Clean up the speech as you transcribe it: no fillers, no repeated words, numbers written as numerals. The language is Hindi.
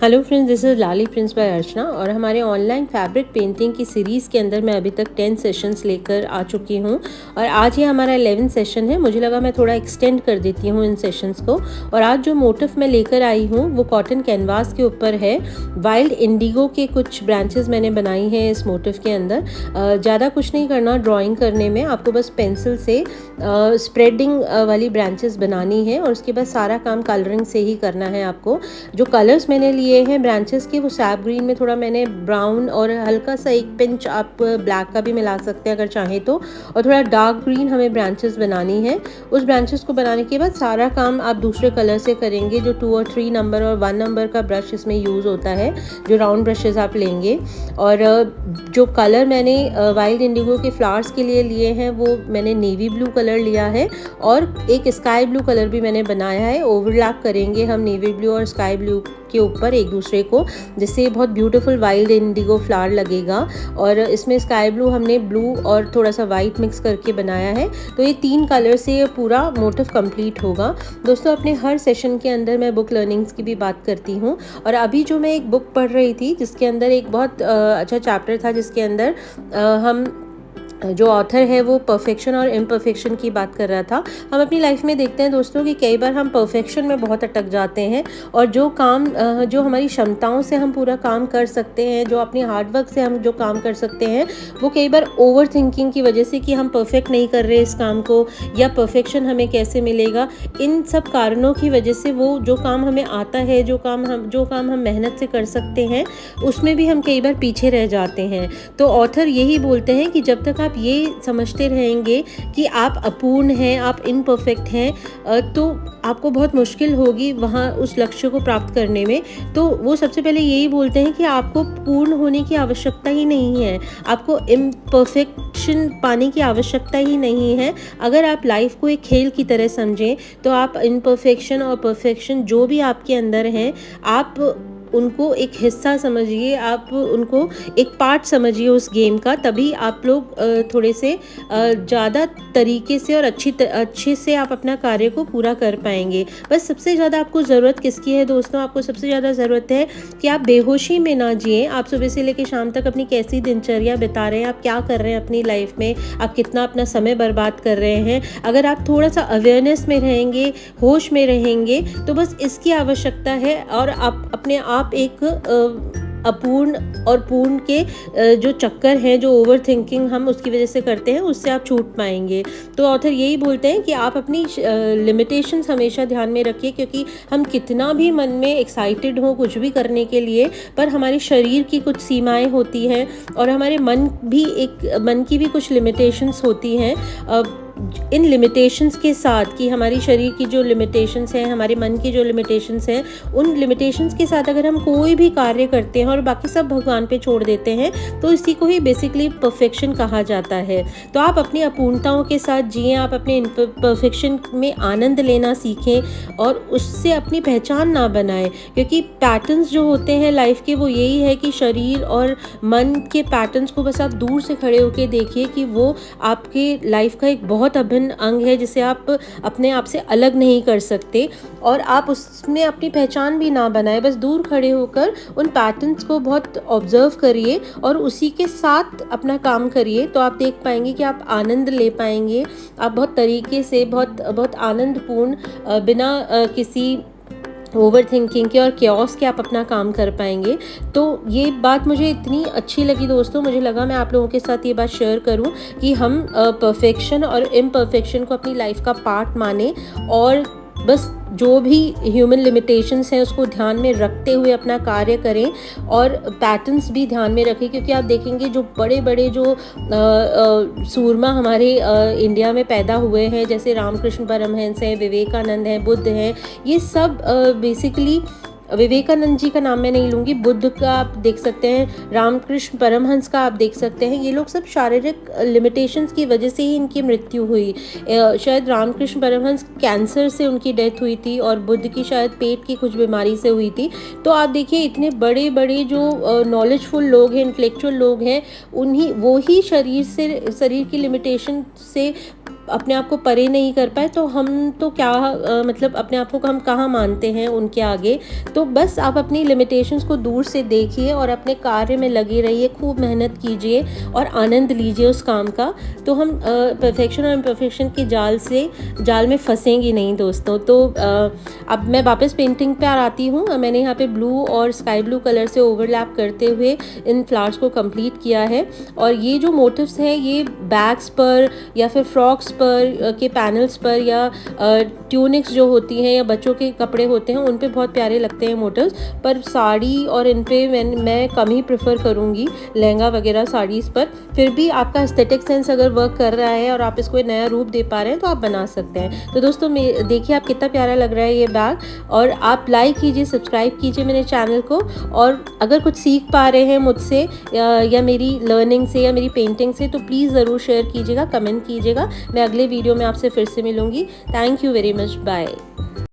Hello friends, this is Lali Prince by Archana और हमारे ऑनलाइन फैब्रिक पेंटिंग की सीरीज़ के अंदर मैं अभी तक 10 सेशंस लेकर आ चुकी हूँ और आज ये हमारा 11 सेशन है। मुझे लगा मैं थोड़ा एक्सटेंड कर देती हूँ इन सेशंस को। और आज जो मोटिव मैं लेकर आई हूँ वो कॉटन कैनवास के ऊपर है। वाइल्ड इंडिगो के कुछ ब्रांचेस मैंने बनाई हैं इस मोटिव के अंदर। ज़्यादा कुछ नहीं करना ड्राइंग करने में, आपको बस पेंसिल से स्प्रेडिंग वाली ब्रांचेस बनानी है और उसके बाद सारा काम कलरिंग से ही करना है आपको। जो कलर्स मैंने लिए हैं ब्रांचेस के वो सैप ग्रीन में थोड़ा मैंने ब्राउन और हल्का सा एक पिंच आप ब्लैक का भी मिला सकते हैं अगर चाहें तो, और थोड़ा डार्क ग्रीन हमें ब्रांचेस बनानी है। उस ब्रांचेस को बनाने के बाद सारा काम आप दूसरे कलर से करेंगे। जो 2 और 3 नंबर और 1 नंबर का ब्रश इसमें यूज़ होता है, जो राउंड ब्रशेस आप लेंगे। और जो कलर मैंने वाइल्ड इंडिगो के फ्लावर्स के लिए हैं वो मैंने नेवी ब्लू कलर लिया है और एक स्काई ब्लू कलर भी मैंने बनाया है। ओवरलैप करेंगे हम नेवी ब्लू और स्काई ब्लू के ऊपर एक दूसरे को, जिससे बहुत ब्यूटीफुल वाइल्ड इंडिगो फ्लावर लगेगा। और इसमें स्काई ब्लू हमने ब्लू और थोड़ा सा वाइट मिक्स करके बनाया है। तो ये 3 कलर से ये पूरा मोटिव कंप्लीट होगा। दोस्तों, अपने हर सेशन के अंदर मैं बुक लर्निंग्स की भी बात करती हूँ और अभी जो मैं एक बुक पढ़ रही थी जिसके अंदर एक बहुत अच्छा चैप्टर था जिसके अंदर हम जो ऑथर है वो परफेक्शन और इम्परफेक्शन की बात कर रहा था। हम अपनी लाइफ में देखते हैं दोस्तों कि कई बार हम परफेक्शन में बहुत अटक जाते हैं और जो काम जो हमारी क्षमताओं से हम पूरा काम कर सकते हैं, जो अपनी हार्डवर्क से हम जो काम कर सकते हैं, वो कई बार ओवर थिंकिंग की वजह से कि हम परफेक्ट नहीं कर रहे इस काम को या परफेक्शन हमें कैसे मिलेगा, इन सब कारणों की वजह से वो जो काम हमें आता है, जो काम हम मेहनत से कर सकते हैं, उसमें भी हम कई बार पीछे रह जाते हैं। तो ऑथर यही बोलते हैं कि जब तक आप ये समझते रहेंगे कि आप अपूर्ण हैं, आप इम्परफेक्ट हैं, तो आपको बहुत मुश्किल होगी वहाँ उस लक्ष्य को प्राप्त करने में। तो वो सबसे पहले यही बोलते हैं कि आपको पूर्ण होने की आवश्यकता ही नहीं है, आपको इम्परफेक्शन पाने की आवश्यकता ही नहीं है। अगर आप लाइफ को एक खेल की तरह समझें तो आप इम्परफेक्शन और परफेक्शन जो भी आपके अंदर हैं, आप उनको एक हिस्सा समझिए, आप उनको एक पार्ट समझिए उस गेम का। तभी आप लोग थोड़े से ज़्यादा तरीके से और अच्छे से आप अपना कार्य को पूरा कर पाएंगे। बस सबसे ज़्यादा आपको ज़रूरत किसकी है दोस्तों? आपको सबसे ज़्यादा ज़रूरत है कि आप बेहोशी में ना जिए। आप सुबह से लेकर शाम तक अपनी कैसी दिनचर्या बिता रहे हैं, आप क्या कर रहे हैं अपनी लाइफ में, आप कितना अपना समय बर्बाद कर रहे हैं। अगर आप थोड़ा सा अवेयरनेस में रहेंगे, होश में रहेंगे, तो बस इसकी आवश्यकता है और आप अपने आप एक अपूर्ण और पूर्ण के जो चक्कर हैं, जो ओवर थिंकिंग हम उसकी वजह से करते हैं, उससे आप छूट पाएंगे। तो ऑथर यही बोलते हैं कि आप अपनी लिमिटेशंस हमेशा ध्यान में रखिए, क्योंकि हम कितना भी मन में एक्साइटेड हों कुछ भी करने के लिए, पर हमारे शरीर की कुछ सीमाएं होती हैं और हमारे मन की भी कुछ लिमिटेशंस होती हैं। इन लिमिटेशंस के साथ कि हमारी शरीर की जो लिमिटेशंस हैं, हमारे मन की जो लिमिटेशंस हैं, उन लिमिटेशंस के साथ अगर हम कोई भी कार्य करते हैं और बाकी सब भगवान पे छोड़ देते हैं, तो इसी को ही बेसिकली परफेक्शन कहा जाता है। तो आप अपनी अपूर्णताओं के साथ जिएं, आप अपने परफेक्शन में आनंद लेना सीखें और उससे अपनी पहचान ना बनाएं, क्योंकि पैटर्न्स जो होते हैं लाइफ के वो यही है कि शरीर और मन के पैटर्न्स को बस आप दूर से खड़े होकर देखिए कि वो आपके लाइफ का एक बहुत अभिन्न अंग है जिसे आप अपने आप से अलग नहीं कर सकते और आप उसमें अपनी पहचान भी ना बनाए। बस दूर खड़े होकर उन पैटर्न्स को बहुत ऑब्जर्व करिए और उसी के साथ अपना काम करिए, तो आप देख पाएंगे कि आप आनंद ले पाएंगे। आप बहुत तरीके से बहुत आनंदपूर्ण बिना किसी ओवर थिंकिंग के और क्योस के आप अपना काम कर पाएंगे। तो ये बात मुझे इतनी अच्छी लगी दोस्तों, मुझे लगा मैं आप लोगों के साथ ये बात शेयर करूं कि हम परफेक्शन और इम्परफेक्शन को अपनी लाइफ का पार्ट माने और बस जो भी ह्यूमन लिमिटेशंस हैं उसको ध्यान में रखते हुए अपना कार्य करें और पैटर्न्स भी ध्यान में रखें। क्योंकि आप देखेंगे जो बड़े बड़े जो सूरमा हमारे इंडिया में पैदा हुए हैं, जैसे रामकृष्ण परमहंस हैं, विवेकानंद हैं, बुद्ध हैं, ये सब बेसिकली, विवेकानंद जी का नाम मैं नहीं लूँगी, बुद्ध का आप देख सकते हैं, रामकृष्ण परमहंस का आप देख सकते हैं, ये लोग सब शारीरिक लिमिटेशंस की वजह से ही इनकी मृत्यु हुई। शायद रामकृष्ण परमहंस कैंसर से उनकी डेथ हुई थी और बुद्ध की शायद पेट की कुछ बीमारी से हुई थी। तो आप देखिए इतने बड़े बड़े जो नॉलेजफुल लोग हैं, इंटेलेक्चुअल लोग हैं, वो ही शरीर की लिमिटेशन से अपने आप को परे नहीं कर पाए तो हम तो क्या मतलब अपने आप को हम कहाँ मानते हैं उनके आगे। तो बस आप अपनी लिमिटेशंस को दूर से देखिए और अपने कार्य में लगे रहिए, खूब मेहनत कीजिए और आनंद लीजिए उस काम का। तो हम परफेक्शन और इम्परफेक्शन के जाल में फंसेंगे नहीं दोस्तों। तो अब मैं वापस पेंटिंग पे आती हूँ। मैंने यहाँ पे ब्लू और स्काई ब्लू कलर से ओवरलैप करते हुए इन फ्लावर्स को कंप्लीट किया है। और ये जो मोटिव्स हैं ये बैग्स पर या फिर फ्रॉक्स पर के पैनल्स पर या ट्यूनिक्स जो होती हैं या बच्चों के कपड़े होते हैं उन पे बहुत प्यारे लगते हैं मोटिव्स, पर साड़ी और इन पे मैं कम ही प्रेफर करूँगी, लहंगा वगैरह साड़ीज़ पर। फिर भी आपका एस्थेटिक सेंस अगर वर्क कर रहा है और आप इसको नया रूप दे पा रहे हैं तो आप बना सकते हैं। तो दोस्तों देखिए आप कितना प्यारा लग रहा है ये बैग, और आप लाइक कीजिए, सब्सक्राइब कीजिए मेरे चैनल को। और अगर कुछ सीख पा रहे हैं मुझसे या मेरी लर्निंग से या मेरी पेंटिंग से तो प्लीज़ ज़रूर शेयर कीजिएगा, कमेंट कीजिएगा। मैं अगले वीडियो में आपसे फिर से मिलूँगी। Thank you very much, bye.